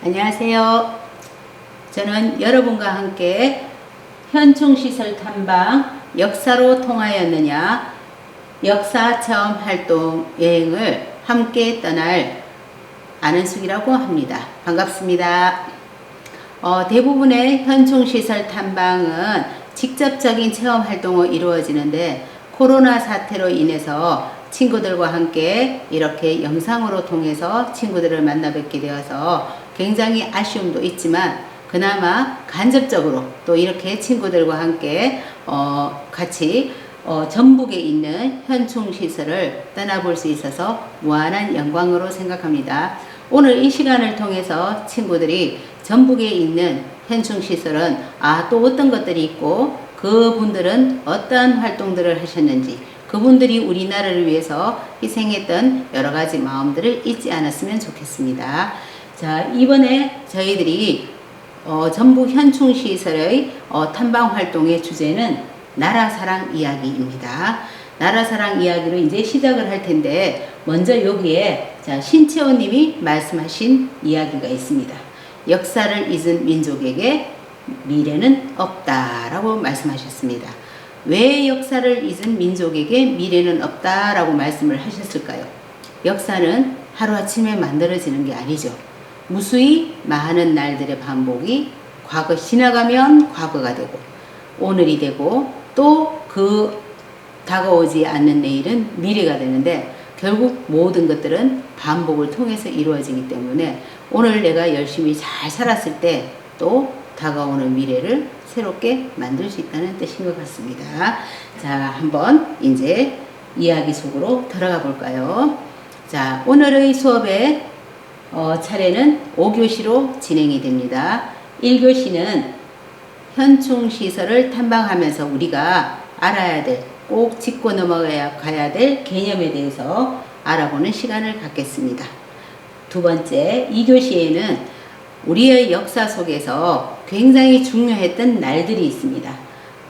안녕하세요. 저는 여러분과 함께 현충시설 탐방 역사로 통하였느냐 역사 체험 활동 여행을 함께 떠날 안은숙이라고 합니다. 반갑습니다. 대부분의 현충시설 탐방은 직접적인 체험 활동으로 이루어지는데 코로나 사태로 인해서 친구들과 함께 이렇게 영상으로 통해서 친구들을 만나 뵙게 되어서 굉장히 아쉬움도 있지만 그나마 간접적으로 또 이렇게 친구들과 함께 같이 전북에 있는 현충시설을 떠나볼 수 있어서 무한한 영광으로 생각합니다. 오늘 이 시간을 통해서 친구들이 전북에 있는 현충시설은 또 어떤 것들이 있고 그분들은 어떠한 활동들을 하셨는지 그분들이 우리나라를 위해서 희생했던 여러가지 마음들을 잊지 않았으면 좋겠습니다. 자, 이번에 저희들이 전북 현충시설의 탐방 활동의 주제는 나라사랑 이야기입니다. 나라사랑 이야기로 이제 시작을 할 텐데 먼저 여기에 신채원 님이 말씀하신 이야기가 있습니다. 역사를 잊은 민족에게 미래는 없다라고 말씀하셨습니다. 왜 역사를 잊은 민족에게 미래는 없다라고 말씀을 하셨을까요? 역사는 하루아침에 만들어지는 게 아니죠. 무수히 많은 날들의 반복이 과거 지나가면 과거가 되고 오늘이 되고 또 그 다가오지 않는 내일은 미래가 되는데 결국 모든 것들은 반복을 통해서 이루어지기 때문에 오늘 내가 열심히 잘 살았을 때 또 다가오는 미래를 새롭게 만들 수 있다는 뜻인 것 같습니다. 자, 한번 이제 이야기 속으로 들어가 볼까요? 자, 오늘의 수업의 차례는 5교시로 진행이 됩니다. 1교시는 현충시설을 탐방하면서 우리가 알아야 될, 꼭 짚고 넘어가야 될 개념에 대해서 알아보는 시간을 갖겠습니다. 두 번째, 2교시에는 우리의 역사 속에서 굉장히 중요했던 날들이 있습니다.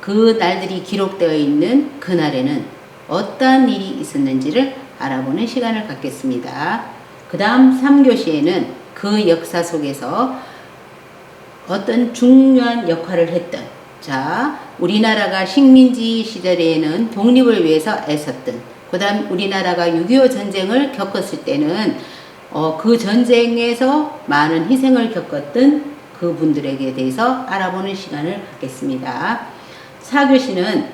그 날들이 기록되어 있는 그날에는 어떠한 일이 있었는지를 알아보는 시간을 갖겠습니다. 그 다음 3교시에는 그 역사 속에서 어떤 중요한 역할을 했던, 우리나라가 식민지 시절에는 독립을 위해서 애썼던, 그 다음 우리나라가 6.25 전쟁을 겪었을 때는 그 전쟁에서 많은 희생을 겪었던 그분들에게 대해서 알아보는 시간을 갖겠습니다. 4교시는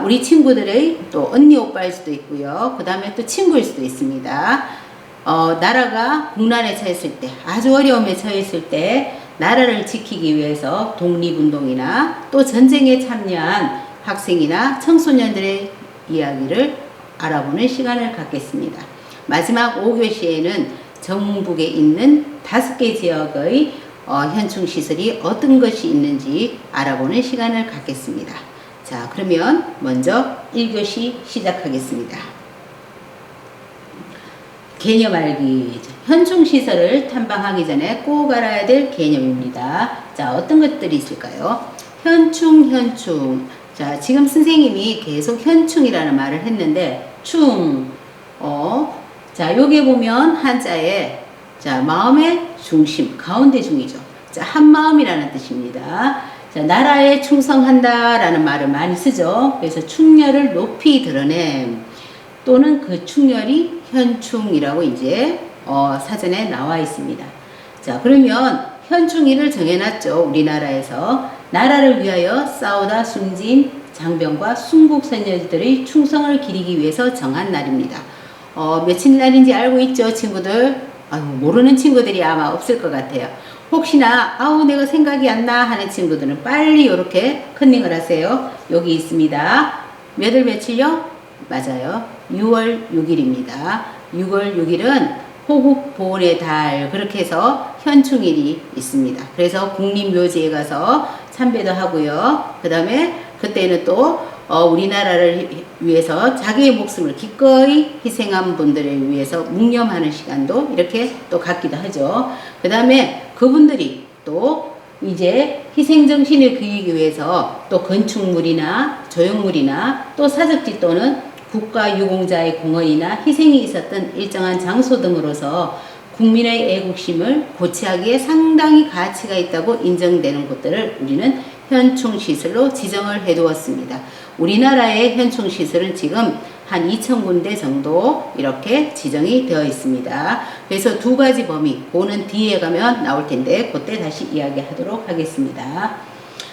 우리 친구들의 또 언니 오빠일 수도 있고요. 그 다음에 또 친구일 수도 있습니다. 나라가 국난에 처했을 때, 아주 어려움에 처했을 때 나라를 지키기 위해서 독립운동이나 또 전쟁에 참여한 학생이나 청소년들의 이야기를 알아보는 시간을 갖겠습니다. 마지막 5교시에는 전북에 있는 5개 지역의 현충시설이 어떤 것이 있는지 알아보는 시간을 갖겠습니다. 자, 그러면 먼저 1교시 시작하겠습니다. 개념 알기. 현충시설을 탐방하기 전에 꼭 알아야 될 개념입니다. 자, 어떤 것들이 있을까요? 현충. 자, 지금 선생님이 계속 현충이라는 말을 했는데, 자, 여기 보면 한자에, 마음의 중심, 가운데 중이죠. 자, 한마음이라는 뜻입니다. 자, 나라에 충성한다 라는 말을 많이 쓰죠. 그래서 충렬을 높이 드러냄. 또는 그 충렬이 현충이라고 이제 사전에 나와 있습니다. 자, 그러면 현충일을 정해놨죠. 우리나라에서 나라를 위하여 싸우다 숨진 장병과 순국선열들의 충성을 기리기 위해서 정한 날입니다. 며칠 날인지 알고 있죠, 친구들? 모르는 친구들이 아마 없을 것 같아요. 혹시나 내가 생각이 안 나 하는 친구들은 빨리 이렇게 컨닝을 하세요. 여기 있습니다. 몇 월 며칠요? 맞아요. 6월 6일입니다. 6월 6일은 호국보훈의 달, 그렇게 해서 현충일이 있습니다. 그래서 국립묘지에 가서 참배도 하고요. 그 다음에 그때는 또 우리나라를 위해서 자기의 목숨을 기꺼이 희생한 분들을 위해서 묵념하는 시간도 이렇게 또 갖기도 하죠. 그 다음에 그분들이 또 이제 희생정신을 그리기 위해서 또 건축물이나 조형물이나 또 사적지 또는 국가유공자의 공헌이나 희생이 있었던 일정한 장소 등으로서 국민의 애국심을 고취하기에 상당히 가치가 있다고 인정되는 곳들을 우리는 현충시설로 지정을 해두었습니다. 우리나라의 현충시설은 지금 한 2,000군데 정도 이렇게 지정이 되어 있습니다. 그래서 두 가지 범위, 그거는 뒤에 가면 나올 텐데 그때 다시 이야기하도록 하겠습니다.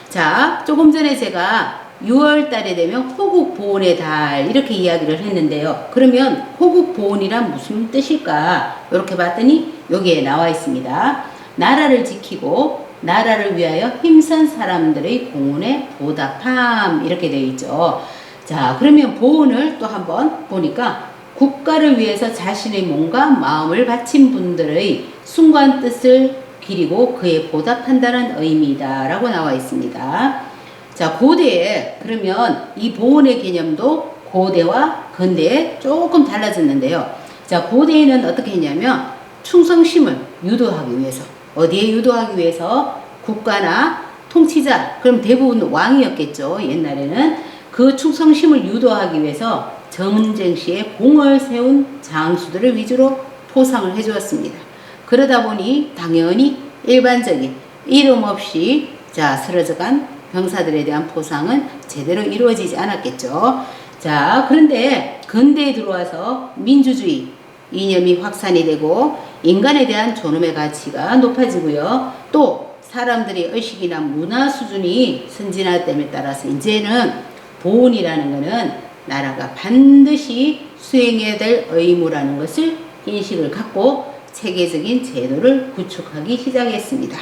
자, 조금 전에 제가 6월 달에 되면 호국보훈의 달 이렇게 이야기를 했는데요. 그러면 호국보훈이란 무슨 뜻일까? 이렇게 봤더니 여기에 나와 있습니다. 나라를 지키고 나라를 위하여 힘쓴 사람들의 공헌에 보답함 이렇게 되어 있죠. 자, 그러면 보훈을 또 한번 보니까 국가를 위해서 자신의 몸과 마음을 바친 분들의 숭고한 뜻을 기리고 그에 보답한다는 의미다 라고 나와 있습니다. 자, 고대에 그러면 이 보훈의 개념도 고대와 근대에 조금 달라졌는데요. 자, 고대에는 어떻게 했냐면 충성심을 유도하기 위해서, 어디에 유도하기 위해서? 국가나 통치자, 그럼 대부분 왕이었겠죠. 옛날에는 그 충성심을 유도하기 위해서 전쟁 시에 공을 세운 장수들을 위주로 포상을 해주었습니다. 그러다 보니 당연히 일반적인 이름 없이 쓰러져간 병사들에 대한 포상은 제대로 이루어지지 않았겠죠. 자, 그런데 근대에 들어와서 민주주의 이념이 확산이 되고 인간에 대한 존엄의 가치가 높아지고요. 또 사람들의 의식이나 문화 수준이 선진화됨에 따라서 이제는 보훈이라는 것은 나라가 반드시 수행해야 될 의무라는 것을 인식을 갖고 체계적인 제도를 구축하기 시작했습니다.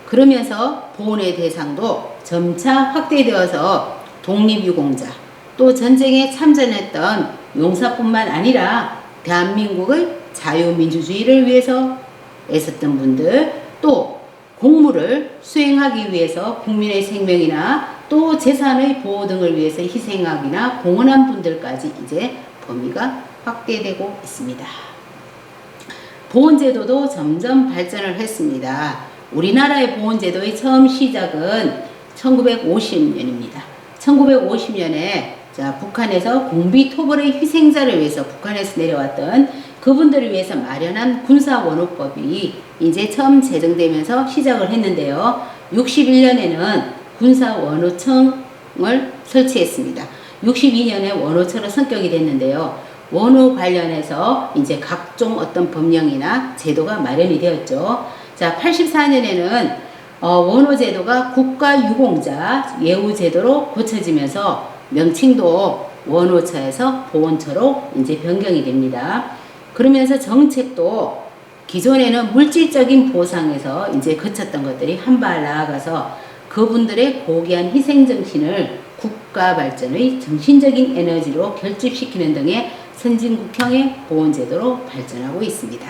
그러면서 보훈의 대상도 점차 확대되어서 독립유공자, 또 전쟁에 참전했던 용사뿐만 아니라 대한민국의 자유민주주의를 위해서 애썼던 분들, 또 공무를 수행하기 위해서 국민의 생명이나 또 재산의 보호 등을 위해서 희생하기나 공헌한 분들까지 이제 범위가 확대되고 있습니다. 보훈제도도 점점 발전을 했습니다. 우리나라의 보훈제도의 처음 시작은 1950년입니다. 1950년에 북한에서 공비토벌의 희생자를 위해서 북한에서 내려왔던 그분들을 위해서 마련한 군사원호법이 이제 처음 제정되면서 시작을 했는데요. 61년에는 군사원호청을 설치했습니다. 62년에 원호처로 성격이 됐는데요. 원호 관련해서 이제 각종 어떤 법령이나 제도가 마련이 되었죠. 자, 84년에는 원호제도가 국가유공자 예우제도로 고쳐지면서 명칭도 원호처에서 보훈처로 이제 변경이 됩니다. 그러면서 정책도 기존에는 물질적인 보상에서 이제 그쳤던 것들이 한 발 나아가서 그분들의 고귀한 희생정신을 국가 발전의 정신적인 에너지로 결집시키는 등의 선진국형의 보훈제도로 발전하고 있습니다.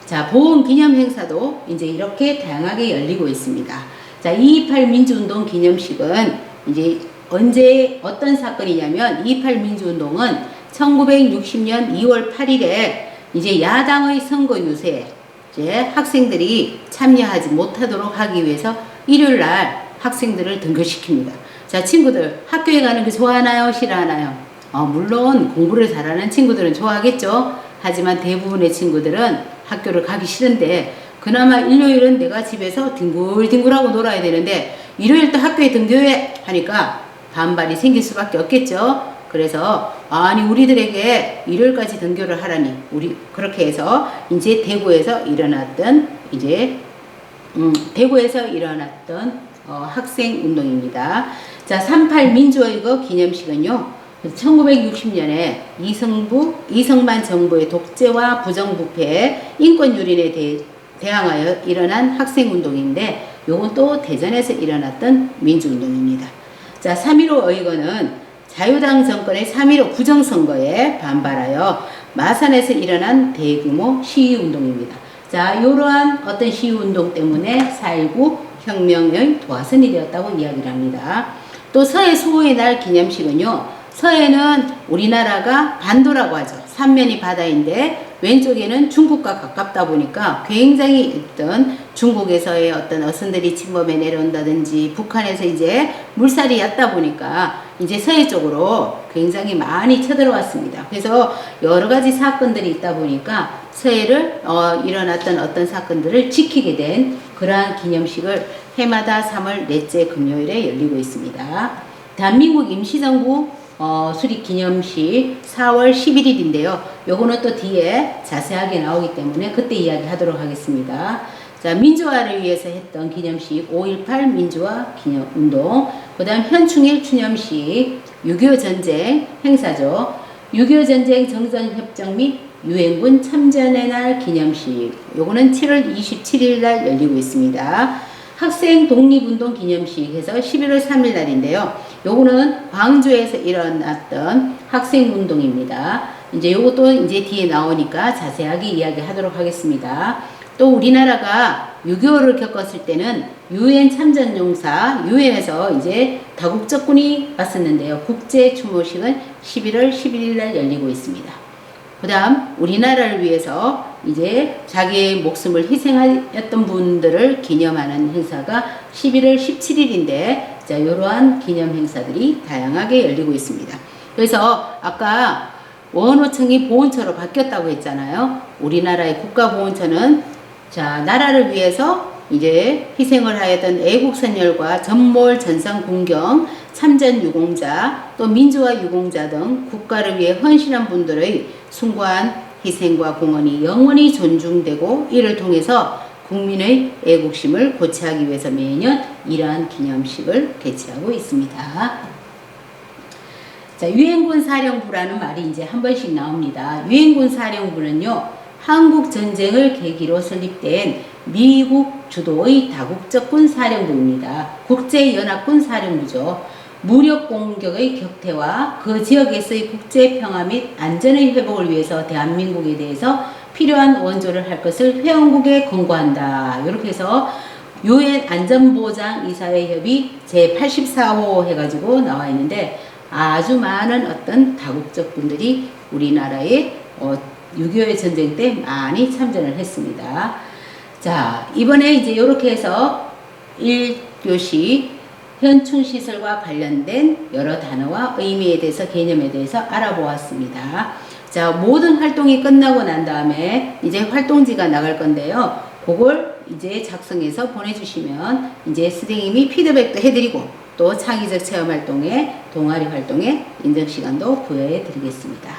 자, 보훈 기념 행사도 이제 이렇게 다양하게 열리고 있습니다. 자, 2.28 민주운동 기념식은 이제 언제 어떤 사건이냐면 2.28 민주운동은 1960년 2월 8일에 이제 야당의 선거 유세에 이제 학생들이 참여하지 못하도록 하기 위해서 일요일 날 학생들을 등교시킵니다. 자, 친구들 학교에 가는 거 좋아하나요? 싫어하나요? 물론 공부를 잘하는 친구들은 좋아하겠죠. 하지만 대부분의 친구들은 학교를 가기 싫은데 그나마 일요일은 내가 집에서 뒹굴뒹굴하고 놀아야 되는데 일요일 또 학교에 등교해 하니까 반발이 생길 수밖에 없겠죠. 그래서 아니 우리들에게 일요일까지 등교를 하라니 우리 그렇게 해서 이제 대구에서 일어났던 학생 운동입니다. 자, 3.8 민주의거 기념식은요. 1960년에 이승만 정부의 독재와 부정부패, 인권유린에 대항하여 일어난 학생운동인데 요건 또 대전에서 일어났던 민주운동입니다. 자, 3.15 의거는 자유당 정권의 3.15 부정선거에 반발하여 마산에서 일어난 대규모 시위운동입니다. 자, 이러한 어떤 시위운동 때문에 4.19 혁명의 도화선이 되었다고 이야기를 합니다. 또 서해 수호의 날 기념식은요. 서해는 우리나라가 반도라고 하죠. 삼면이 바다인데 왼쪽에는 중국과 가깝다 보니까 굉장히 어떤 중국에서의 어떤 어선들이 침범해 내려온다든지 북한에서 이제 물살이 얕다 보니까 이제 서해 쪽으로 굉장히 많이 쳐들어왔습니다. 그래서 여러 가지 사건들이 있다 보니까 서해를 일어났던 어떤 사건들을 지키게 된 그러한 기념식을 해마다 3월 넷째 금요일에 열리고 있습니다. 대한민국 임시정부 수립 기념식 4월 11일인데요. 요거는 또 뒤에 자세하게 나오기 때문에 그때 이야기하도록 하겠습니다. 자, 민주화를 위해서 했던 기념식 5.18 민주화 기념운동, 그 다음 현충일 추념식 6.25 전쟁 행사죠. 6.25 전쟁 정전협정 및 유엔군 참전의 날 기념식, 요거는 7월 27일 날 열리고 있습니다. 학생 독립운동 기념식 해서 11월 3일 날인데요. 요거는 광주에서 일어났던 학생운동입니다. 이제 요것도 이제 뒤에 나오니까 자세하게 이야기하도록 하겠습니다. 또 우리나라가 6.25를 겪었을 때는 유엔 참전용사, 유엔에서 이제 다국적군이 왔었는데요. 국제 추모식은 11월 11일 날 열리고 있습니다. 그 다음 우리나라를 위해서 이제 자기의 목숨을 희생하였던 분들을 기념하는 행사가 11월 17일인데 자, 이러한 기념 행사들이 다양하게 열리고 있습니다. 그래서 아까 원호청이 보훈처로 바뀌었다고 했잖아요. 우리나라의 국가보훈처는 자, 나라를 위해서 이제 희생을 하였던 애국선열과 전몰 전상군경, 참전유공자, 또 민주화 유공자 등 국가를 위해 헌신한 분들의 숭고한 희생과 공헌이 영원히 존중되고 이를 통해서 국민의 애국심을 고취하기 위해서 매년 이러한 기념식을 개최하고 있습니다. 자, 유엔군 사령부라는 말이 이제 한 번씩 나옵니다. 유엔군 사령부는요, 한국 전쟁을 계기로 설립된 미국 주도의 다국적군 사령부입니다. 국제연합군 사령부죠. 무력 공격의 격퇴와 그 지역에서의 국제 평화 및 안전의 회복을 위해서 대한민국에 대해서 필요한 원조를 할 것을 회원국에 권고한다. 이렇게 해서 유엔 안전보장이사회 협의 제84호 해가지고 나와 있는데 아주 많은 어떤 다국적 분들이 우리나라의 6.25 전쟁 때 많이 참전을 했습니다. 자, 이번에 이제 이렇게 해서 1교시 현충시설과 관련된 여러 단어와 의미에 대해서 개념에 대해서 알아보았습니다. 자, 모든 활동이 끝나고 난 다음에 이제 활동지가 나갈 건데요. 그걸 이제 작성해서 보내주시면 이제 선생님이 피드백도 해드리고 또 창의적 체험활동에 동아리 활동에 인정시간도 부여해 드리겠습니다.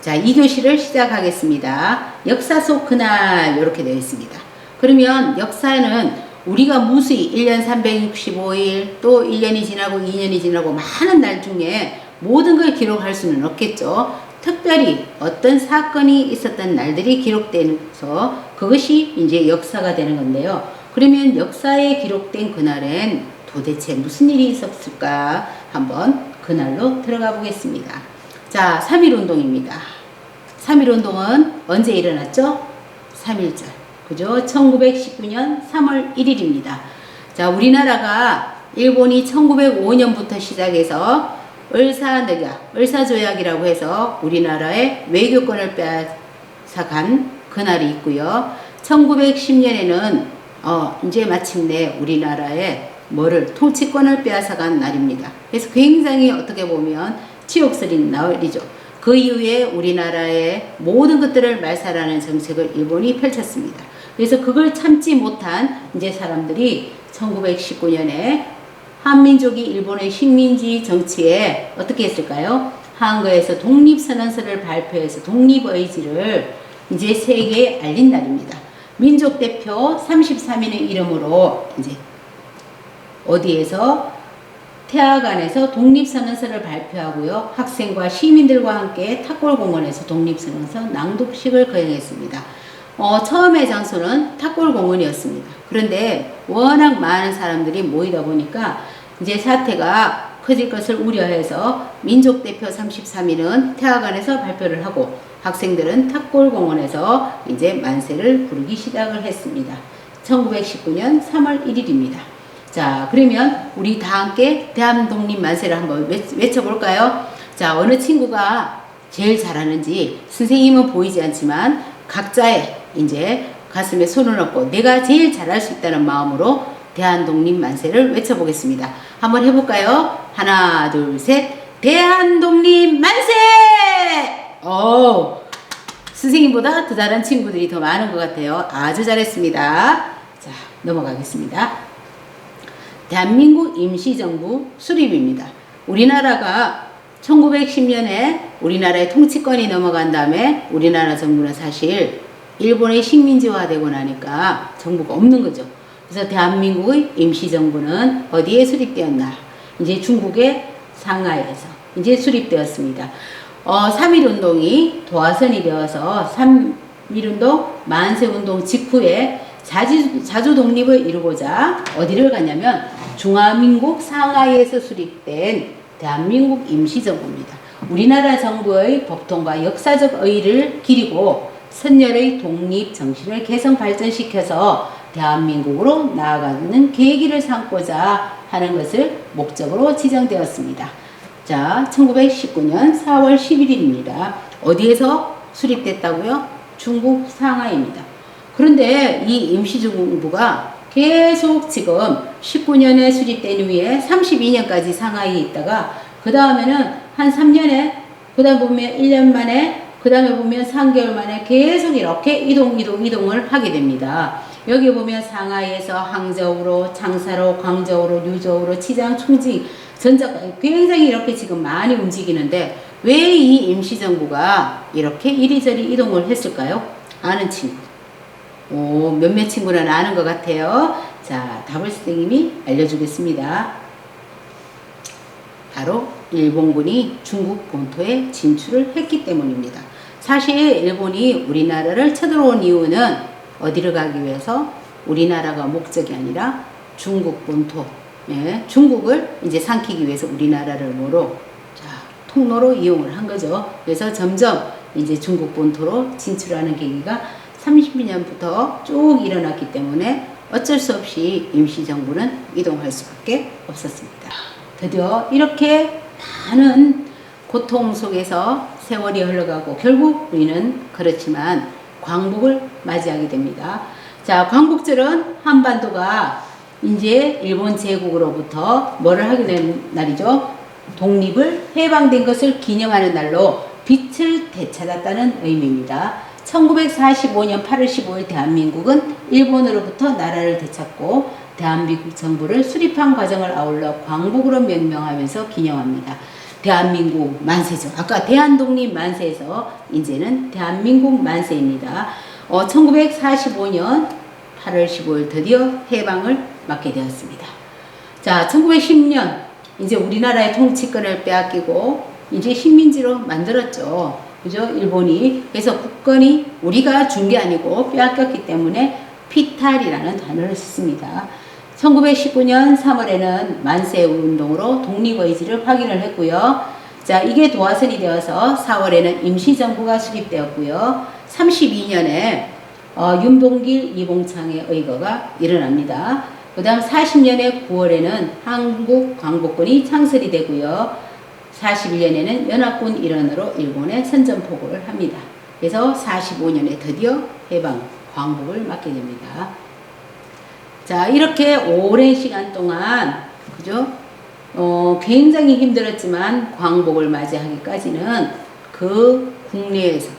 자, 2교시를 시작하겠습니다. 역사 속 그날 이렇게 되어 있습니다. 그러면 역사는 우리가 무수히 1년 365일 또 1년이 지나고 2년이 지나고 많은 날 중에 모든 걸 기록할 수는 없겠죠. 특별히 어떤 사건이 있었던 날들이 기록돼서 그것이 이제 역사가 되는 건데요. 그러면 역사에 기록된 그날엔 도대체 무슨 일이 있었을까 한번 그날로 들어가 보겠습니다. 자, 3.1운동입니다. 3.1운동은 언제 일어났죠? 3.1절. 그죠? 1919년 3월 1일입니다. 자, 우리나라가 일본이 1905년부터 시작해서 을사조약이라고 해서 우리나라의 외교권을 빼앗아간 그날이 있고요. 1910년에는 이제 마침내 우리나라의 통치권을 빼앗아간 날입니다. 그래서 굉장히 어떻게 보면 치욕스러운 날이죠. 그 이후에 우리나라의 모든 것들을 말살하는 정책을 일본이 펼쳤습니다. 그래서 그걸 참지 못한 이제 사람들이 1919년에 한민족이 일본의 식민지 정치에 어떻게 했을까요? 한국에서 독립선언서를 발표해서 독립의지를 이제 세계에 알린 날입니다. 민족대표 33인의 이름으로 이제 어디에서 태화관에서 독립선언서를 발표하고요. 학생과 시민들과 함께 탑골공원에서 독립선언서 낭독식을 거행했습니다. 처음의 장소는 탑골공원이었습니다. 그런데 워낙 많은 사람들이 모이다 보니까 이제 사태가 커질 것을 우려해서 민족대표 33인은 태화관에서 발표를 하고 학생들은 탑골공원에서 이제 만세를 부르기 시작을 했습니다. 1919년 3월 1일입니다. 자, 그러면 우리 다 함께 대한독립 만세를 한번 외쳐볼까요? 자, 어느 친구가 제일 잘하는지 선생님은 보이지 않지만 각자의 이제 가슴에 손을 얹고 내가 제일 잘할 수 있다는 마음으로 대한독립 만세를 외쳐보겠습니다. 한번 해볼까요? 하나, 둘, 셋. 대한독립 만세! 선생님보다 더 잘한 친구들이 더 많은 것 같아요. 아주 잘했습니다. 자, 넘어가겠습니다. 대한민국 임시정부 수립입니다. 우리나라가 1910년에 우리나라의 통치권이 넘어간 다음에 우리나라 정부는 사실 일본의 식민지화되고 나니까 정부가 없는 거죠. 그래서 대한민국의 임시정부는 어디에 수립되었나? 이제 중국의 상하이에서 이제 수립되었습니다. 3.1운동이 도화선이 되어서 3.1운동 만세운동 직후에 자주 독립을 이루고자 어디를 갔냐면 중화민국 상하이에서 수립된 대한민국 임시정부입니다. 우리나라 정부의 법통과 역사적 의의를 기리고 선열의 독립 정신을 개선 발전시켜서 대한민국으로 나아가는 계기를 삼고자 하는 것을 목적으로 지정되었습니다. 자, 1919년 4월 11일입니다. 어디에서 수립됐다고요? 중국 상하이입니다. 그런데 이 임시정부가 계속 지금 19년에 수립된 후에 32년까지 상하이에 있다가 그 다음에는 한 3년에 그 다음 보면 1년 만에 그 다음에 보면 3개월 만에 계속 이렇게 이동을 하게 됩니다. 여기 보면 상하이에서 항저우로, 장사로, 광저우로, 류저우로, 치장, 충직, 전자까지 굉장히 이렇게 지금 많이 움직이는데 왜 이 임시정부가 이렇게 이리저리 이동을 했을까요? 아는 친구. 몇몇 친구는 아는 것 같아요. 자, 답을 선생님이 알려주겠습니다. 바로 일본군이 중국 본토에 진출을 했기 때문입니다. 사실 일본이 우리나라를 쳐들어온 이유는 어디를 가기 위해서? 우리나라가 목적이 아니라 중국 본토, 중국을 이제 삼키기 위해서 우리나라를 통로로 이용을 한 거죠. 그래서 점점 이제 중국 본토로 진출하는 계기가 30년부터 쭉 일어났기 때문에 어쩔 수 없이 임시정부는 이동할 수밖에 없었습니다. 드디어 이렇게 많은 고통 속에서 세월이 흘러가고 결국 우리는 그렇지만 광복을 맞이하게 됩니다. 자, 광복절은 한반도가 이제 일본 제국으로부터 뭐를 하게 된 날이죠? 독립을 해방된 것을 기념하는 날로 빛을 되찾았다는 의미입니다. 1945년 8월 15일 대한민국은 일본으로부터 나라를 되찾고 대한민국 정부를 수립한 과정을 아울러 광복으로 명명하면서 기념합니다. 대한민국 만세죠. 아까 대한독립 만세에서 이제는 대한민국 만세입니다. 1945년 8월 15일 드디어 해방을 맞게 되었습니다. 자, 1910년 이제 우리나라의 통치권을 빼앗기고 이제 식민지로 만들었죠. 그죠? 일본이. 그래서 국권이 우리가 준 게 아니고 빼앗겼기 때문에 피탈이라는 단어를 썼습니다. 1919년 3월에는 만세운동으로 독립의지를 확인을 했고요. 자, 이게 도화선이 되어서 4월에는 임시정부가 수립되었고요. 32년에 윤봉길, 이봉창의 의거가 일어납니다. 그 다음 40년에 9월에는 한국 광복군이 창설이 되고요. 41년에는 연합군 일원으로 일본에 선전포고를 합니다. 그래서 45년에 드디어 해방, 광복을 맞게 됩니다. 자, 이렇게 오랜 시간 동안, 그죠? 굉장히 힘들었지만 광복을 맞이하기까지는 그 국내에서,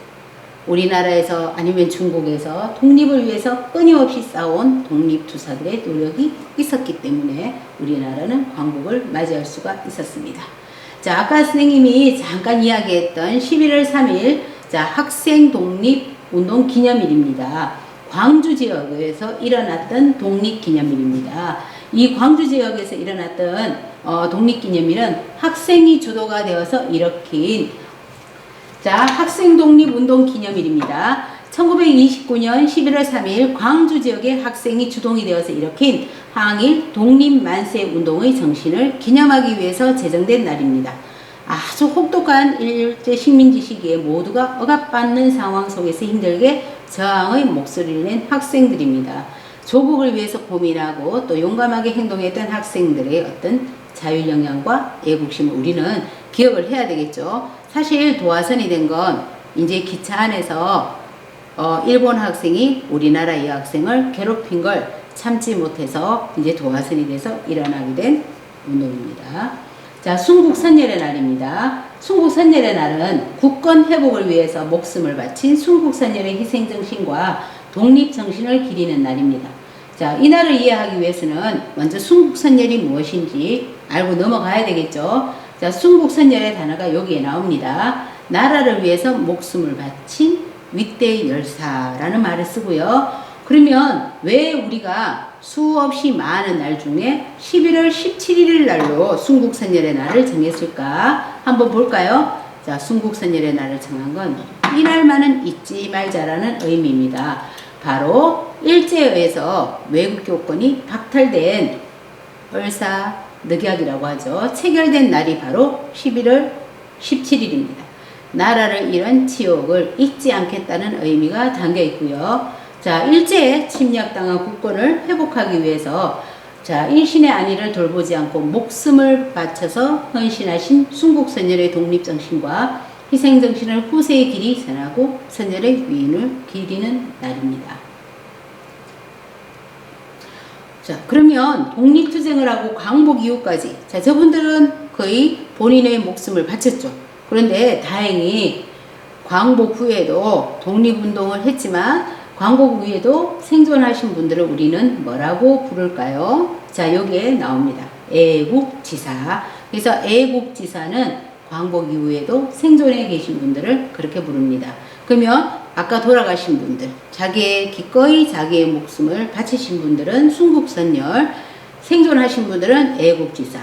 우리나라에서 아니면 중국에서 독립을 위해서 끊임없이 싸운 독립투사들의 노력이 있었기 때문에 우리나라는 광복을 맞이할 수가 있었습니다. 자, 아까 선생님이 잠깐 이야기했던 11월 3일, 자, 학생 독립운동 기념일입니다. 광주 지역에서 일어났던 독립기념일입니다. 이 광주 지역에서 일어났던 독립기념일은 학생이 주도가 되어서 일으킨 자, 학생 독립운동 기념일입니다. 1929년 11월 3일 광주 지역의 학생이 주동이 되어서 일으킨 항일 독립만세운동의 정신을 기념하기 위해서 제정된 날입니다. 아주 혹독한 일제 식민지 시기에 모두가 억압받는 상황 속에서 힘들게 저항의 목소리를 낸 학생들입니다. 조국을 위해서 고민하고 또 용감하게 행동했던 학생들의 어떤 자율 영향과 애국심을 우리는 기억을 해야 되겠죠. 사실 도화선이 된 건 이제 기차 안에서 일본 학생이 우리나라 여학생을 괴롭힌 걸 참지 못해서 이제 도화선이 돼서 일어나게 된 운동입니다. 자, 순국선열의 날입니다. 순국선열의 날은 국권 회복을 위해서 목숨을 바친 순국선열의 희생정신과 독립정신을 기리는 날입니다. 자, 이 날을 이해하기 위해서는 먼저 순국선열이 무엇인지 알고 넘어가야 되겠죠. 자, 순국선열의 단어가 여기에 나옵니다. 나라를 위해서 목숨을 바친 윗대 열사라는 말을 쓰고요. 그러면 왜 우리가 수없이 많은 날 중에 11월 17일 날로 순국선열의 날을 정했을까? 한번 볼까요? 자, 순국선열의 날을 정한 건 이날만은 잊지 말자라는 의미입니다. 바로 일제에 의해서 외국 교권이 박탈된 을사늑약이라고 하죠. 체결된 날이 바로 11월 17일입니다. 나라를 잃은 치욕을 잊지 않겠다는 의미가 담겨 있고요. 자, 일제에 침략당한 국권을 회복하기 위해서 자, 일신의 안위를 돌보지 않고 목숨을 바쳐서 헌신하신 순국선열의 독립정신과 희생정신을 후세의 길이 전하고 선열의 위인을 기리는 날입니다. 자, 그러면 독립투쟁을 하고 광복 이후까지 자, 저분들은 거의 본인의 목숨을 바쳤죠. 그런데 다행히 광복 후에도 독립운동을 했지만 광복 후에도 생존하신 분들을 우리는 뭐라고 부를까요? 자, 여기에 나옵니다. 애국지사. 그래서 애국지사는 광복 이후에도 생존해 계신 분들을 그렇게 부릅니다. 그러면 아까 돌아가신 분들, 기꺼이 자기의 목숨을 바치신 분들은 순국선열, 생존하신 분들은 애국지사.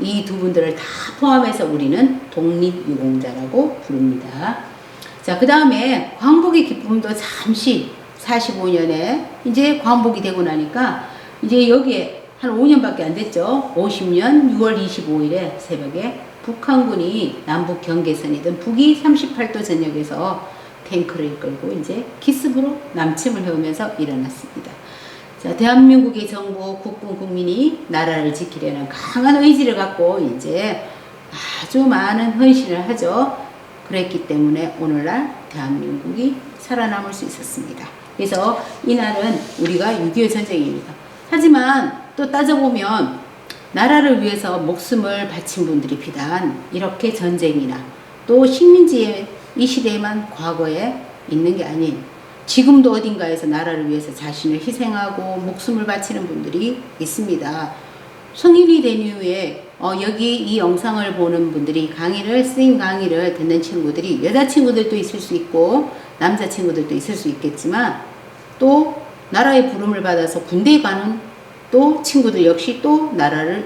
이 두 분들을 다 포함해서 우리는 독립유공자라고 부릅니다. 자, 그 다음에 광복의 기쁨도 잠시 45년에 이제 광복이 되고 나니까 이제 여기에 한 5년밖에 안 됐죠. 50년 6월 25일에 새벽에 북한군이 남북 경계선이던 북위 38도 전역에서 탱크를 이끌고 이제 기습으로 남침을 해오면서 일어났습니다. 자, 대한민국의 정부, 국군, 국민이 나라를 지키려는 강한 의지를 갖고 이제 아주 많은 헌신을 하죠. 그랬기 때문에 오늘날 대한민국이 살아남을 수 있었습니다. 그래서 이날은 우리가 6.25 전쟁입니다. 하지만 또 따져보면 나라를 위해서 목숨을 바친 분들이 비단 이렇게 전쟁이나 또 식민지의 이 시대에만 과거에 있는 게 아닌 지금도 어딘가에서 나라를 위해서 자신을 희생하고 목숨을 바치는 분들이 있습니다. 성인이 된 이후에 여기 이 영상을 보는 분들이 선생님 강의를 듣는 친구들이 여자친구들도 있을 수 있고 남자친구들도 있을 수 있겠지만 또 나라의 부름을 받아서 군대에 가는 또 친구들 역시 또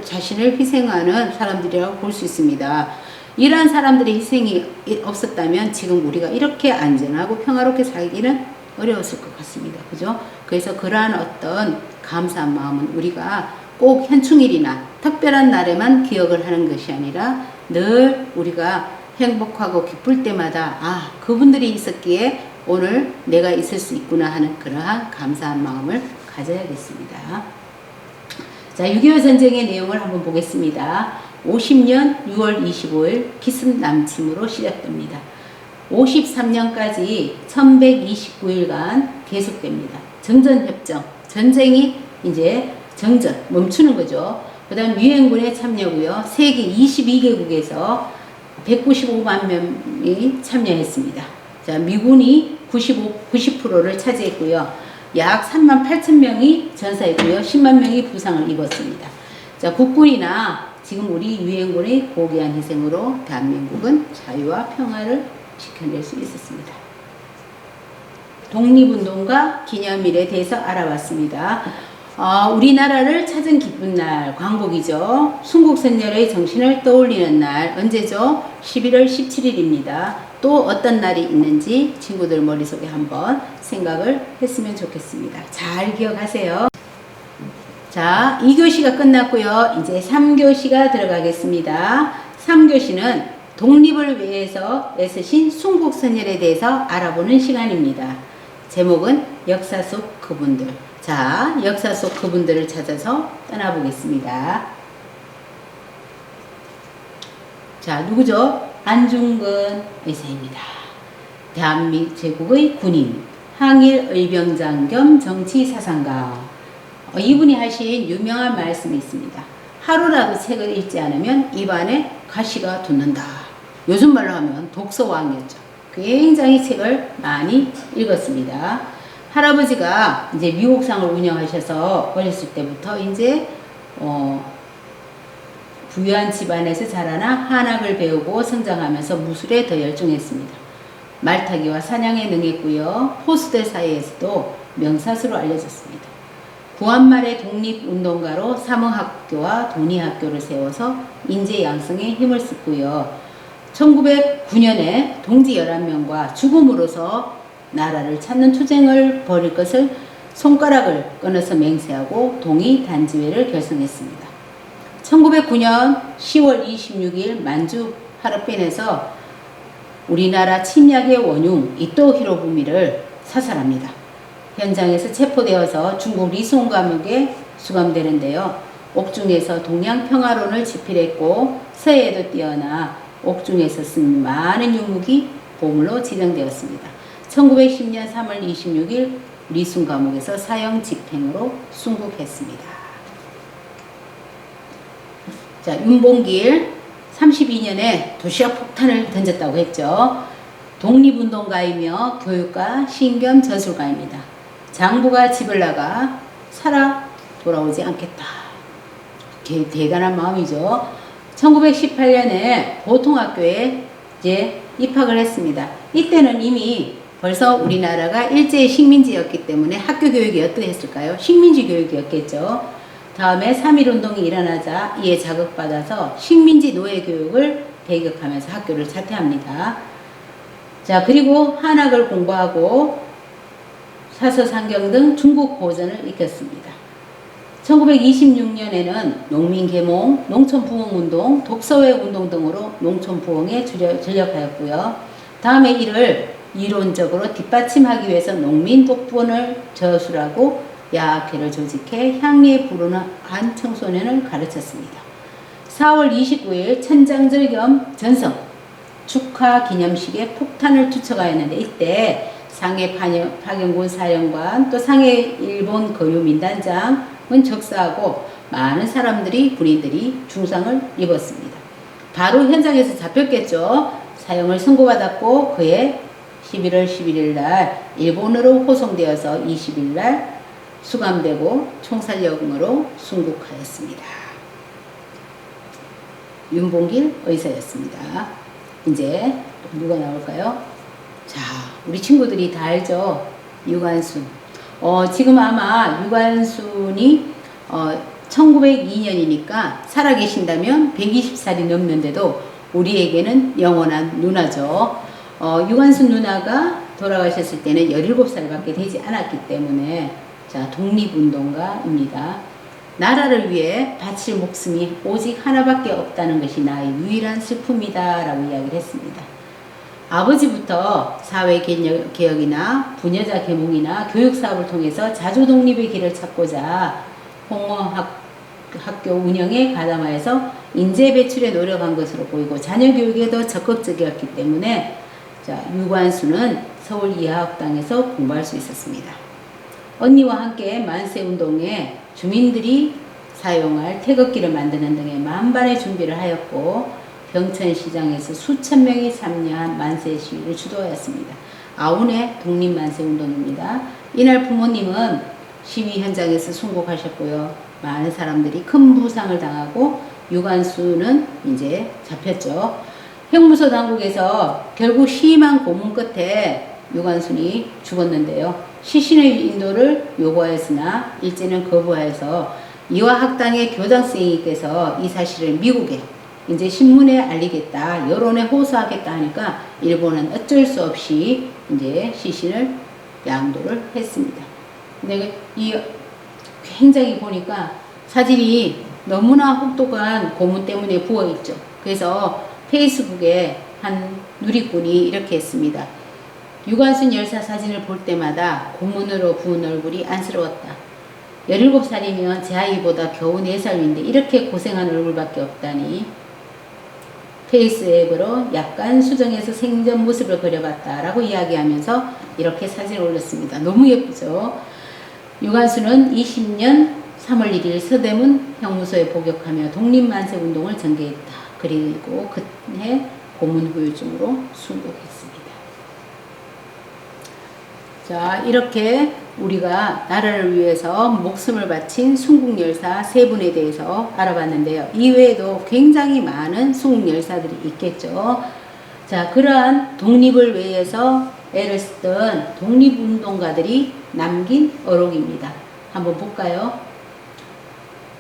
자신을 희생하는 사람들이라고 볼 수 있습니다. 이러한 사람들의 희생이 없었다면 지금 우리가 이렇게 안전하고 평화롭게 살기는 어려웠을 것 같습니다. 그죠? 그래서 그러한 어떤 감사한 마음은 우리가 꼭 현충일이나 특별한 날에만 기억을 하는 것이 아니라 늘 우리가 행복하고 기쁠 때마다 그분들이 있었기에 오늘 내가 있을 수 있구나 하는 그러한 감사한 마음을 가져야겠습니다. 자, 6.25 전쟁의 내용을 한번 보겠습니다. 50년 6월 25일 기습 남침으로 시작됩니다. 53년까지 1129일간 계속됩니다. 정전협정, 전쟁이 이제 멈추는 거죠. 그 다음 유엔군의 참여고요. 세계 22개국에서 195만 명이 참여했습니다. 자, 미군이 90%를 차지했고요. 약 3만 8천 명이 전사했고요. 10만 명이 부상을 입었습니다. 자, 국군이나 지금 우리 유엔군의 고귀한 희생으로 대한민국은 자유와 평화를 지켜낼 수 있었습니다. 독립운동과 기념일에 대해서 알아봤습니다. 우리나라를 찾은 기쁜 날, 광복이죠. 순국선열의 정신을 떠올리는 날, 언제죠? 11월 17일입니다. 또 어떤 날이 있는지 친구들 머릿속에 한번 생각을 했으면 좋겠습니다. 잘 기억하세요. 자, 2교시가 끝났고요. 이제 3교시가 들어가겠습니다. 3교시는 독립을 위해서 애쓰신 순국선열에 대해서 알아보는 시간입니다. 제목은 역사 속 그분들. 자, 역사 속 그분들을 찾아서 떠나보겠습니다. 자, 누구죠? 안중근 의사입니다. 대한민국 제국의 군인, 항일 의병장 겸 정치사상가. 이분이 하신 유명한 말씀이 있습니다. 하루라도 책을 읽지 않으면 입안에 가시가 돋는다. 요즘 말로 하면 독서왕이었죠. 굉장히 책을 많이 읽었습니다. 할아버지가 이제 미국상을 운영하셔서 어렸을 때부터 이제 부유한 집안에서 자라나 한학을 배우고 성장하면서 무술에 더 열중했습니다. 말타기와 사냥에 능했고요. 포수들 사이에서도 명사수로 알려졌습니다. 구한말의 독립운동가로 사모학교와 돈이학교를 세워서 인재 양성에 힘을 썼고요. 1909년에 동지 11명과 죽음으로서 나라를 찾는 투쟁을 벌일 것을 손가락을 끊어서 맹세하고 동의단지회를 결성했습니다. 1909년 10월 26일 만주 하룻빈에서 우리나라 침략의 원흉 이토 히로부미를 사살합니다. 현장에서 체포되어서 중국 리송 감옥에 수감되는데요. 옥중에서 동양 평화론을 집필했고 서예에도 뛰어나 옥중에서 쓴 많은 유목이 보물로 지정되었습니다. 1910년 3월 26일 리송 감옥에서 사형 집행으로 순국했습니다. 자, 윤봉길 32년에 도시락 폭탄을 던졌다고 했죠. 독립운동가이며 교육가, 신겸 저술가입니다. 장부가 집을 나가 살아 돌아오지 않겠다. 대단한 마음이죠. 1918년에 보통학교에 이제 입학을 했습니다. 이때는 이미 벌써 우리나라가 일제 식민지였기 때문에 학교 교육이 어떠했을까요? 식민지 교육이었겠죠. 다음에 3.1운동이 일어나자 이에 자극받아서 식민지 노예 교육을 배격하면서 학교를 자퇴합니다. 자, 그리고 한학을 공부하고 사서상경 등 중국 고전을 익혔습니다. 1926년에는 농민계몽, 농촌부흥운동, 독서회운동 등으로 농촌부흥에 전력하였고요. 다음에 이를 이론적으로 뒷받침하기 위해서 농민독본을 저술하고 야학회를 조직해 향리에 부르는 한 청소년을 가르쳤습니다. 4월 29일 천장절 겸 전성 축하 기념식에 폭탄을 투척하였는데 이때 상해 파견군 사령관 또 상해 일본 거류민단장은 적사하고 많은 사람들이 군인들이 중상을 입었습니다. 바로 현장에서 잡혔겠죠. 사형을 선고받았고 그해 11월 11일 날 일본으로 호송되어서 20일 날 수감되고 총살령으로 순국하였습니다. 윤봉길 의사였습니다. 이제 누가 나올까요? 자, 우리 친구들이 다 알죠? 유관순. 지금 아마 유관순이 1902년이니까 살아계신다면 120살이 넘는데도 우리에게는 영원한 누나죠. 유관순 누나가 돌아가셨을 때는 17살밖에 되지 않았기 때문에 자, 독립운동가입니다. 나라를 위해 바칠 목숨이 오직 하나밖에 없다는 것이 나의 유일한 슬픔이다 라고 이야기를 했습니다. 아버지부터 사회개혁이나 부녀자 계몽이나 교육사업을 통해서 자주 독립의 길을 찾고자 홍어학교 운영에 가담하여서 인재 배출에 노력한 것으로 보이고 자녀 교육에도 적극적이었기 때문에 자, 유관순은 서울 이화학당에서 공부할 수 있었습니다. 언니와 함께 만세운동에 주민들이 사용할 태극기를 만드는 등의 만반의 준비를 하였고 병천시장에서 수천 명이 참여한 만세 시위를 주도하였습니다. 아운의 독립만세운동입니다. 이날 부모님은 시위 현장에서 순국하셨고요. 많은 사람들이 큰 부상을 당하고 유관순은 이제 잡혔죠. 형무소 당국에서 결국 심한 고문 끝에 유관순이 죽었는데요. 시신의 인도를 요구하였으나 일제는 거부하여서 이화학당의 교장선생님께서 이 사실을 미국에 이제 신문에 알리겠다, 여론에 호소하겠다 하니까 일본은 어쩔 수 없이 이제 시신을 양도를 했습니다. 근데 이 굉장히 보니까 사진이 너무나 혹독한 고문 때문에 부어있죠. 그래서 페이스북에 한 누리꾼이 이렇게 했습니다. 유관순 열사 사진을 볼 때마다 고문으로 부은 얼굴이 안쓰러웠다. 17살이면 제 아이보다 겨우 4살 위인데 이렇게 고생한 얼굴밖에 없다니. 페이스 앱으로 약간 수정해서 생전 모습을 그려봤다라고 이야기하면서 이렇게 사진을 올렸습니다. 너무 예쁘죠? 유관순은 20년 3월 1일 서대문 형무소에 복역하며 독립만세운동을 전개했다. 그리고 그해 고문후유증으로 순국했습니다. 자, 이렇게 우리가 나라를 위해서 목숨을 바친 순국열사 세 분에 대해서 알아봤는데요. 이외에도 굉장히 많은 순국열사들이 있겠죠. 자, 그러한 독립을 위해서 애를 쓰던 독립운동가들이 남긴 어록입니다. 한번 볼까요?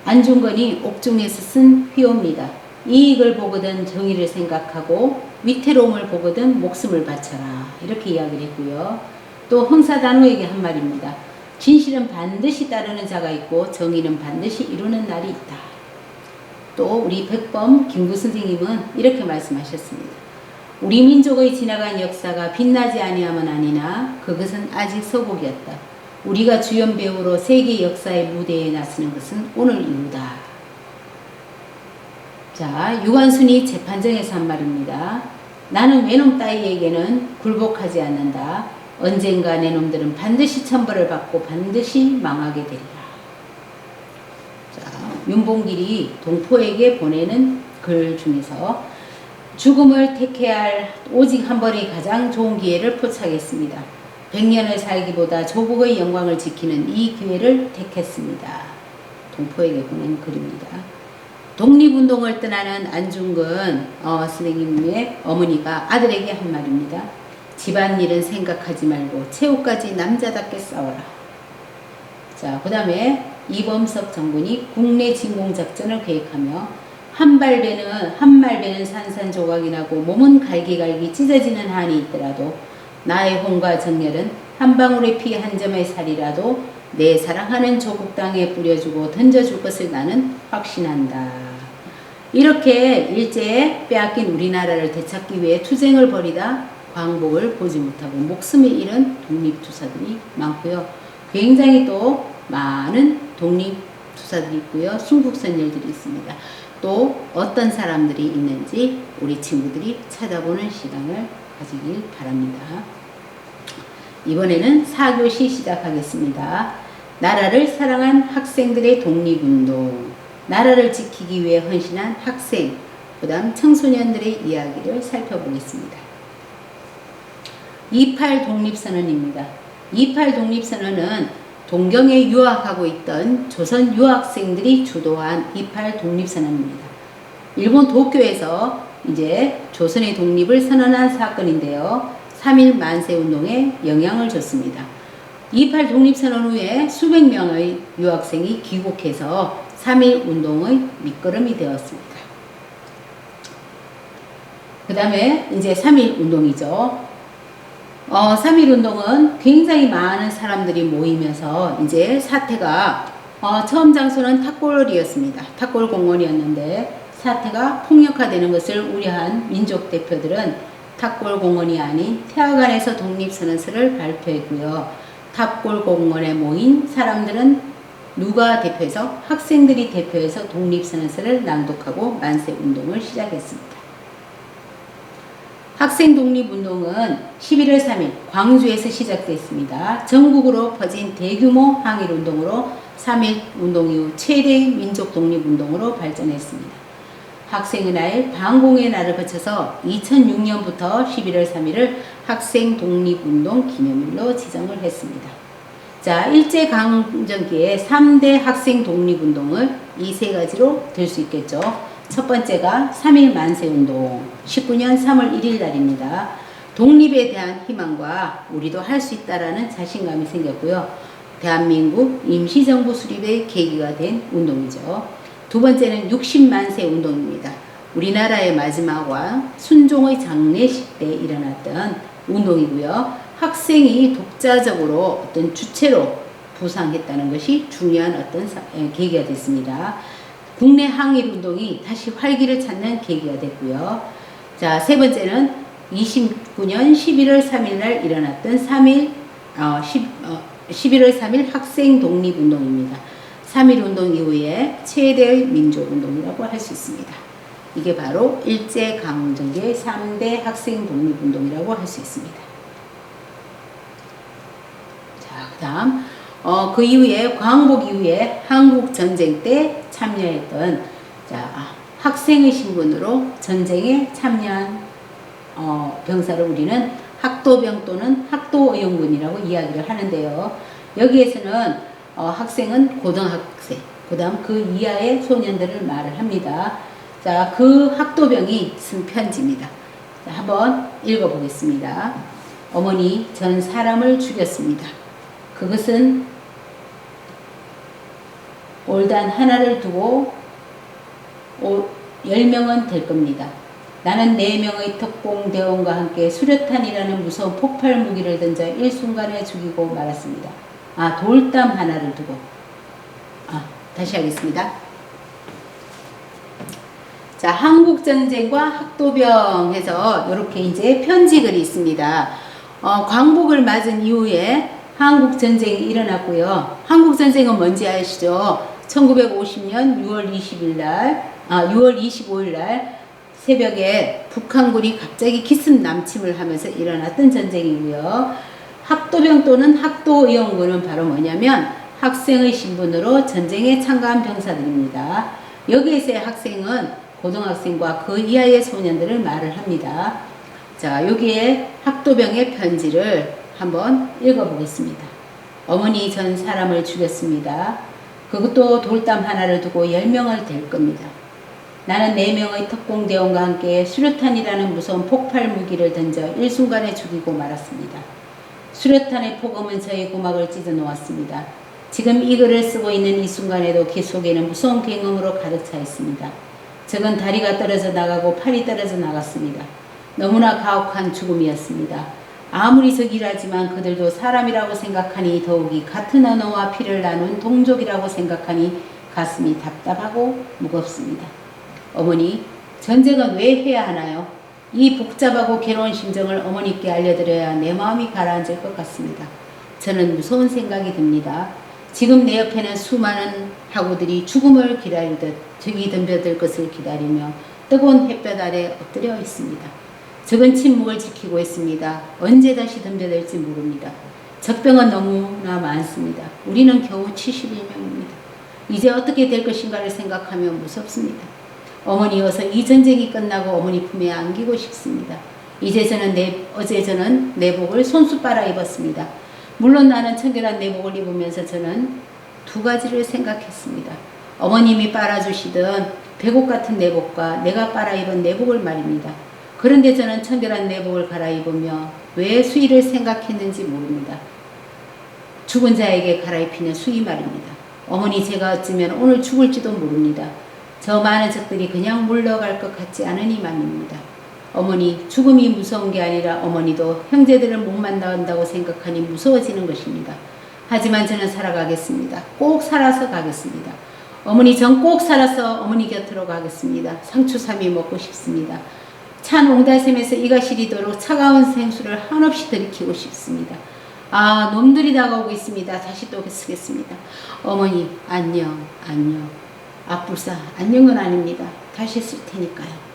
안중근이 옥중에서 쓴 회호입니다. 이익을 보거든 정의를 생각하고 위태로움을 보거든 목숨을 바쳐라. 이렇게 이야기를 했고요. 또 흥사단우에게 한 말입니다. 진실은 반드시 따르는 자가 있고 정의는 반드시 이루는 날이 있다. 또 우리 백범 김구 선생님은 이렇게 말씀하셨습니다. 우리 민족의 지나간 역사가 빛나지 아니하면 아니나 그것은 아직 서곡이었다. 우리가 주연 배우로 세계 역사의 무대에 나서는 것은 오늘 이후다. 자, 유관순이 재판정에서 한 말입니다. 나는 외놈 따위에게는 굴복하지 않는다. 언젠가 내 놈들은 반드시 천벌을 받고 반드시 망하게 되리라. 자, 윤봉길이 동포에게 보내는 글 중에서 죽음을 택해야 할 오직 한 번의 가장 좋은 기회를 포착했습니다. 100년을 살기보다 조국의 영광을 지키는 이 기회를 택했습니다. 동포에게 보낸 글입니다. 독립운동을 떠나는 안중근 선생님의 어머니가 아들에게 한 말입니다. 집안일은 생각하지 말고 최후까지 남자답게 싸워라. 자, 그 다음에 이범석 장군이 국내 진공작전을 계획하며 한말배는 산산조각이 나고 몸은 갈기갈기 찢어지는 한이 있더라도 나의 혼과 정열은 한 방울의 피 한 점의 살이라도 내 사랑하는 조국 땅에 뿌려주고 던져줄 것을 나는 확신한다. 이렇게 일제에 빼앗긴 우리나라를 되찾기 위해 투쟁을 벌이다 광복을 보지 못하고 목숨을 잃은 독립투사들이 많고요. 굉장히 또 많은 독립투사들이 있고요. 순국선열들이 있습니다. 또 어떤 사람들이 있는지 우리 친구들이 찾아보는 시간을 가지길 바랍니다. 이번에는 4교시 시작하겠습니다. 나라를 사랑한 학생들의 독립운동, 나라를 지키기 위해 헌신한 학생, 그 다음 청소년들의 이야기를 살펴보겠습니다. 28 독립선언입니다. 28 독립선언은 동경에 유학하고 있던 조선 유학생들이 주도한 28 독립선언입니다. 일본 도쿄에서 이제 조선의 독립을 선언한 사건인데요. 3.1 만세운동에 영향을 줬습니다. 28 독립선언 후에 수백 명의 유학생이 귀국해서 3.1 운동의 밑거름이 되었습니다. 그 다음에 이제 3.1 운동이죠. 3.1 운동은 굉장히 많은 사람들이 모이면서 이제 사태가 처음 장소는 탑골이었습니다. 탑골공원이었는데 사태가 폭력화되는 것을 우려한 민족 대표들은 탑골공원이 아닌 태화관에서 독립선언서를 발표했고요. 탑골공원에 모인 사람들은 누가 대표해서 학생들이 대표해서 독립선언서를 낭독하고 만세운동을 시작했습니다. 학생 독립운동은 11월 3일 광주에서 시작됐습니다. 전국으로 퍼진 대규모 항일운동으로 3.1 운동 이후 최대의 민족 독립운동으로 발전했습니다. 학생의 날, 반공의 날을 거쳐서 2006년부터 11월 3일을 학생 독립운동 기념일로 지정을 했습니다. 자, 일제강점기에 3대 학생 독립운동을 이 세 가지로 들 수 있겠죠. 첫 번째가 3.1 만세운동, 19년 3월 1일 날입니다. 독립에 대한 희망과 우리도 할 수 있다라는 자신감이 생겼고요. 대한민국 임시정부 수립의 계기가 된 운동이죠. 두 번째는 60만세 운동입니다. 우리나라의 마지막과 순종의 장례식 때 일어났던 운동이고요. 학생이 독자적으로 어떤 주체로 부상했다는 것이 중요한 어떤 계기가 됐습니다. 국내 항일운동이 다시 활기를 찾는 계기가 됐고요. 자, 세 번째는 29년 11월 3일 날 일어났던 11월 3일 학생 독립운동입니다. 3.1 운동 이후에 최대의 민족운동이라고 할 수 있습니다. 이게 바로 일제강점기의 3대 학생 독립운동이라고 할 수 있습니다. 자, 그 다음 그 이후에 광복 이후에 한국전쟁 때 참여했던 학생의 신분으로 전쟁에 참여한 병사를 우리는 학도병 또는 학도의용군이라고 이야기를 하는데요. 여기에서는 학생은 고등학생, 그 다음 그 이하의 소년들을 말을 합니다. 자, 그 학도병이 쓴 편지입니다. 자, 한번 읽어보겠습니다. 어머니, 전 사람을 죽였습니다. 그것은 올단 하나를 두고 10명은 될 겁니다. 나는 4명의 특공대원과 함께 수류탄이라는 무서운 폭발 무기를 던져 일순간에 죽이고 말았습니다. 돌담 하나를 두고. 다시 하겠습니다. 자, 한국전쟁과 학도병 해서 이렇게 이제 편지글이 있습니다. 광복을 맞은 이후에 한국전쟁이 일어났고요. 한국전쟁은 뭔지 아시죠? 1950년 6월 25일 날 새벽에 북한군이 갑자기 기습 남침을 하면서 일어났던 전쟁이고요. 학도병 또는 학도의용군은 바로 뭐냐면 학생의 신분으로 전쟁에 참가한 병사들입니다. 여기에서의 학생은 고등학생과 그 이하의 소년들을 말을 합니다. 자, 여기에 학도병의 편지를 한번 읽어보겠습니다. 어머니, 전 사람을 죽였습니다. 그것도 돌담 하나를 두고 10명을 될 겁니다. 나는 4명의 특공대원과 함께 수류탄이라는 무서운 폭발 무기를 던져 일순간에 죽이고 말았습니다. 수류탄의 폭음은 저의 고막을 찢어 놓았습니다. 지금 이 글을 쓰고 있는 이 순간에도 귀 속에는 무서운 굉음으로 가득 차 있습니다. 적은 다리가 떨어져 나가고 팔이 떨어져 나갔습니다. 너무나 가혹한 죽음이었습니다. 아무리 적이라지만 그들도 사람이라고 생각하니 더욱이 같은 언어와 피를 나눈 동족이라고 생각하니 가슴이 답답하고 무겁습니다. 어머니, 전쟁은 왜 해야 하나요? 이 복잡하고 괴로운 심정을 어머니께 알려드려야 내 마음이 가라앉을 것 같습니다. 저는 무서운 생각이 듭니다. 지금 내 옆에는 수많은 학우들이 죽음을 기다리듯 적이 덤벼들 것을 기다리며 뜨거운 햇볕 아래 엎드려 있습니다. 적은 침묵을 지키고 있습니다. 언제 다시 덤벼들지 모릅니다. 적병은 너무나 많습니다. 우리는 겨우 71명입니다. 이제 어떻게 될 것인가를 생각하며 무섭습니다. 어머니, 어서 이 전쟁이 끝나고 어머니 품에 안기고 싶습니다. 어제 저는 내복을 손수 빨아 입었습니다. 물론 나는 청결한 내복을 입으면서 저는 두 가지를 생각했습니다. 어머님이 빨아주시던 배곡 같은 내복과 내가 빨아 입은 내복을 말입니다. 그런데 저는 청결한 내복을 갈아입으며 왜 수의를 생각했는지 모릅니다. 죽은 자에게 갈아입히는 수의 말입니다. 어머니, 제가 어쩌면 오늘 죽을지도 모릅니다. 저 많은 적들이 그냥 물러갈 것 같지 않으니 말입니다. 어머니, 죽음이 무서운 게 아니라 어머니도 형제들을 못 만난다고 생각하니 무서워지는 것입니다. 하지만 저는 살아가겠습니다. 꼭 살아서 가겠습니다. 어머니, 전 꼭 살아서 어머니 곁으로 가겠습니다. 상추삼이 먹고 싶습니다. 찬 옹달샘에서 이가 시리도록 차가운 생수를 한없이 들이키고 싶습니다. 놈들이 다가오고 있습니다. 다시 또 쓰겠습니다. 어머니, 안녕, 안녕. 불사, 안녕은 아닙니다. 다시 쓸 테니까요.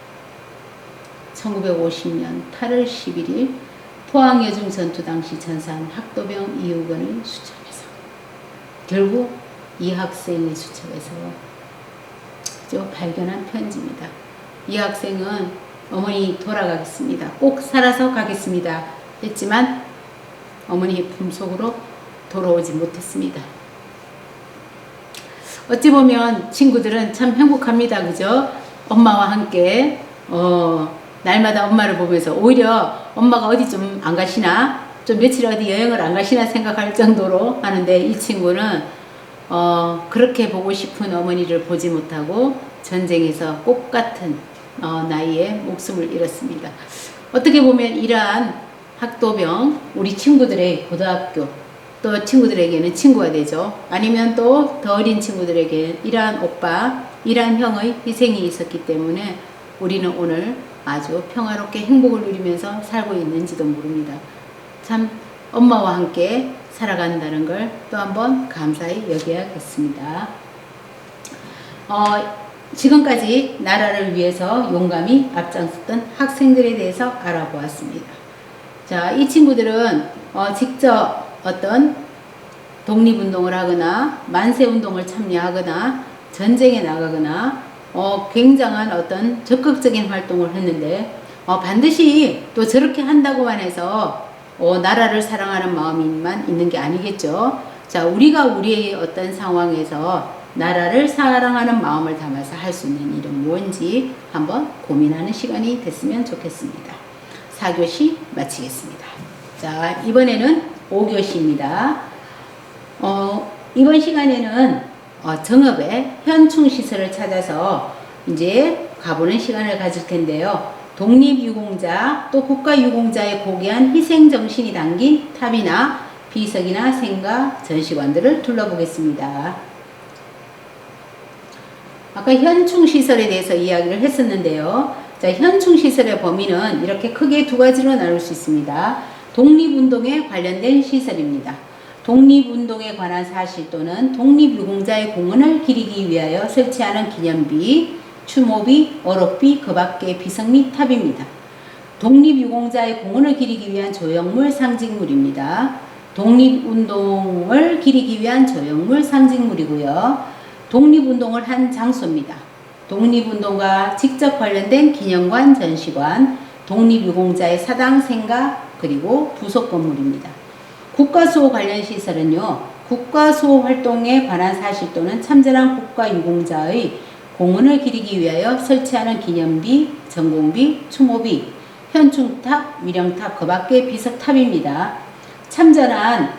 1950년 8월 11일 포항여중 전투 당시 전사한 학도병 이우건의 수첩에서, 결국 이 학생의 수첩에서 발견한 편지입니다. 이 학생은 어머니 돌아가겠습니다. 꼭 살아서 가겠습니다. 했지만 어머니 품속으로 돌아오지 못했습니다. 어찌 보면 친구들은 참 행복합니다. 그죠? 엄마와 함께 날마다 엄마를 보면서 오히려 엄마가 어디 좀 안 가시나? 좀 며칠 어디 여행을 안 가시나 생각할 정도로 하는데, 이 친구는 그렇게 보고 싶은 어머니를 보지 못하고 전쟁에서 꽃 같은 나이에 목숨을 잃었습니다. 어떻게 보면 이러한 학도병, 우리 친구들의 고등학교, 또 친구들에게는 친구가 되죠. 아니면 또 더 어린 친구들에게 이러한 오빠, 이러한 형의 희생이 있었기 때문에 우리는 오늘 아주 평화롭게 행복을 누리면서 살고 있는지도 모릅니다. 참 엄마와 함께 살아간다는 걸 또 한번 감사히 여겨야겠습니다. 지금까지 나라를 위해서 용감히 앞장섰던 학생들에 대해서 알아보았습니다. 자, 이 친구들은 직접 어떤 독립운동을 하거나 만세운동을 참여하거나 전쟁에 나가거나 굉장한 어떤 적극적인 활동을 했는데 반드시 또 저렇게 한다고만 해서 나라를 사랑하는 마음만 있는 게 아니겠죠. 자, 우리가 우리의 어떤 상황에서 나라를 사랑하는 마음을 담아서 할 수 있는 일은 뭔지 한번 고민하는 시간이 됐으면 좋겠습니다. 4교시 마치겠습니다. 자, 이번에는 5교시입니다. 이번 시간에는 정읍의 현충시설을 찾아서 이제 가보는 시간을 가질 텐데요. 독립유공자 또 국가유공자의 고귀한 희생정신이 담긴 탑이나 비석이나 생가 전시관들을 둘러보겠습니다. 아까 현충시설에 대해서 이야기를 했었는데요. 자, 현충시설의 범위는 이렇게 크게 두 가지로 나눌 수 있습니다. 독립운동에 관련된 시설입니다. 독립운동에 관한 사실 또는 독립유공자의 공헌을 기리기 위하여 설치하는 기념비, 추모비, 어록비, 그 밖의 비석 및 탑입니다. 독립유공자의 공헌을 기리기 위한 조형물, 상징물입니다. 독립운동을 기리기 위한 조형물, 상징물이고요. 독립운동을 한 장소입니다. 독립운동과 직접 관련된 기념관, 전시관, 독립유공자의 사당, 생가, 그리고 부속 건물입니다. 국가수호 관련 시설은요, 국가수호 활동에 관한 사실 또는 참전한 국가유공자의 공헌을 기리기 위하여 설치하는 기념비, 전공비, 추모비, 현충탑, 위령탑, 그 밖의 비석탑입니다. 참전한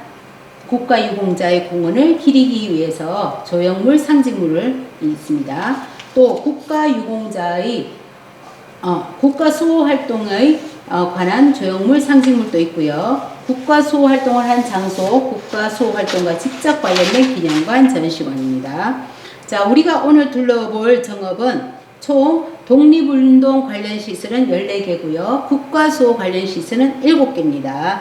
국가유공자의 공헌을 기리기 위해서 조형물, 상징물을 있습니다. 또 국가유공자의 국가수호 활동에 관한 조형물, 상징물도 있고요. 국가수호 활동을 한 장소, 국가수호 활동과 직접 관련된 기념관, 전시관입니다. 자, 우리가 오늘 둘러볼 정읍은 총 독립운동 관련 시설은 14개고요. 국가수호 관련 시설은 7개입니다.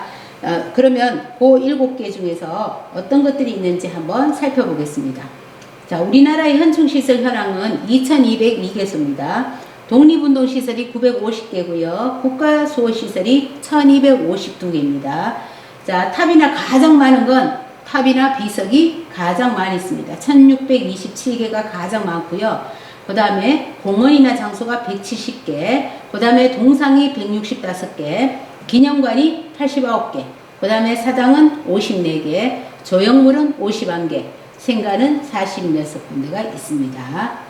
그러면 그 7개 중에서 어떤 것들이 있는지 한번 살펴보겠습니다. 자, 우리나라의 현충시설 현황은 2202개소입니다. 독립운동시설이 950개고요. 국가수호시설이 1252개입니다. 자, 탑이나 가장 많은 건 탑이나 비석이 가장 많이 있습니다. 1627개가 가장 많고요. 그 다음에 공원이나 장소가 170개, 그 다음에 동상이 165개, 기념관이 89개, 그 다음에 사당은 54개, 조형물은 51개, 생가는 46군데가 있습니다.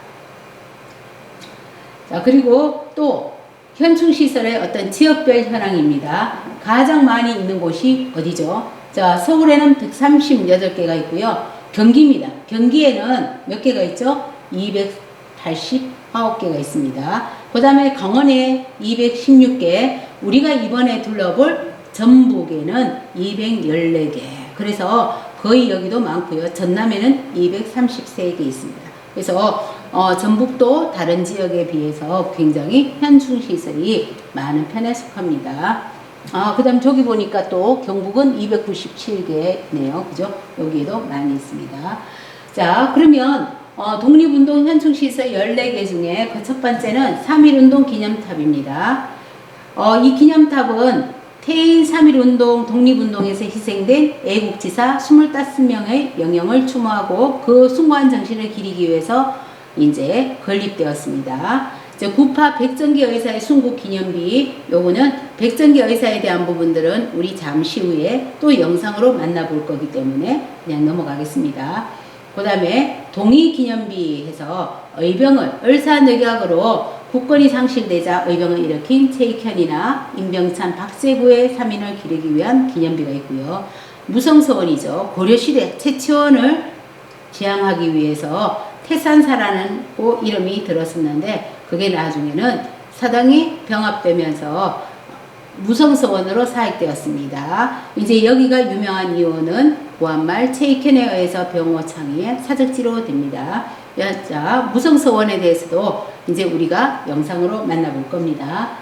자, 그리고 또 현충시설의 어떤 지역별 현황입니다. 가장 많이 있는 곳이 어디죠? 자, 서울에는 138개가 있고요. 경기입니다. 경기에는 몇 개가 있죠? 289개가 있습니다. 그 다음에 강원에 216개, 우리가 이번에 둘러볼 전북에는 214개. 그래서 거의 여기도 많고요. 전남에는 233개 있습니다. 그래서 전북도 다른 지역에 비해서 굉장히 현충시설이 많은 편에 속합니다. 그 다음 저기 보니까 또 경북은 297개네요. 그죠? 여기에도 많이 있습니다. 자, 그러면 독립운동 현충시설 14개 중에 그 첫 번째는 3.1운동 기념탑입니다. 이 기념탑은 태인 3.1운동 독립운동에서 희생된 애국지사 25명의 영영을 추모하고 그 숭고한 정신을 기리기 위해서 이제 건립되었습니다. 구파 백정기 의사의 순국 기념비, 요거는 백정기 의사에 대한 부분들은 우리 잠시 후에 또 영상으로 만나볼 거기 때문에 그냥 넘어가겠습니다. 그 다음에 동의 기념비 해서 의병을 을사늑약으로 국권이 상실되자 의병을 일으킨 최익현이나 임병찬, 박세구의 3인을 기리기 위한 기념비가 있고요. 무성서원이죠. 고려시대 최치원을 지향하기 위해서 태산사라는 이름이 들었었는데 그게 나중에는 사당이 병합되면서 무성서원으로 사익되었습니다. 이제 여기가 유명한 이유는 구한말 최익현에 의해서 병호창의의 사적지로 됩니다. 자, 무성서원에 대해서도 이제 우리가 영상으로 만나볼 겁니다.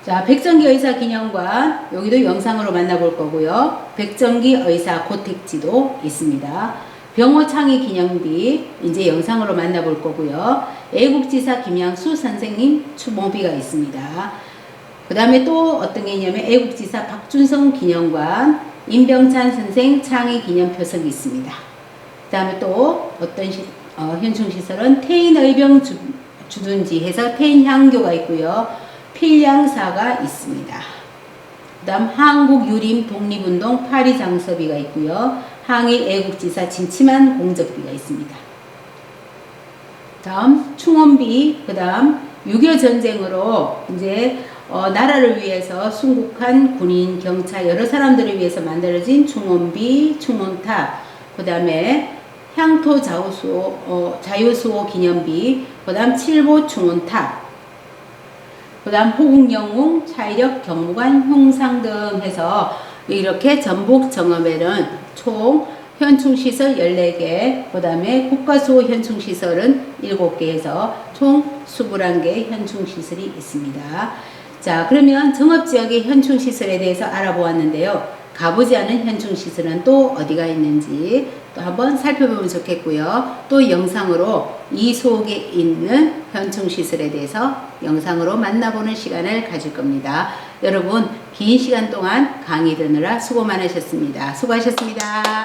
자, 백정기 의사 기념관, 여기도 영상으로 만나볼 거고요. 백정기 의사 고택지도 있습니다. 병호 창의 기념비 이제 영상으로 만나볼 거고요. 애국지사 김양수 선생님 추모비가 있습니다. 그 다음에 또 어떤 게 있냐면 애국지사 박준성 기념관, 임병찬 선생 창의 기념표석이 있습니다. 그 다음에 또 어떤 현충시설은 태인의병 주둔지 해서 태인향교가 있고요. 필량사가 있습니다. 그 다음 한국유림 독립운동 파리장서비가 있고요. 항일 애국지사 진치만 공적비가 있습니다. 다음 충원비, 그 다음 6.25 전쟁으로 이제 나라를 위해서 순국한 군인, 경찰 여러 사람들을 위해서 만들어진 충원비, 충원탑, 그 다음에 향토 자유수호 기념비, 그 다음 칠보 충원탑, 그 다음 호국영웅, 차이력 경무관 흉상 등 해서 이렇게 전북 정읍에는 총 현충시설 14개, 그 다음에 국가수호 현충시설은 7개 해서 총 21개 현충시설이 있습니다. 자, 그러면 정읍지역의 현충시설에 대해서 알아보았는데요. 가보지 않은 현충시설은 또 어디가 있는지 또 한번 살펴보면 좋겠고요. 또 영상으로 이 속에 있는 현충시설에 대해서 영상으로 만나보는 시간을 가질 겁니다. 여러분 긴 시간 동안 강의 듣느라 수고 많으셨습니다. 수고하셨습니다.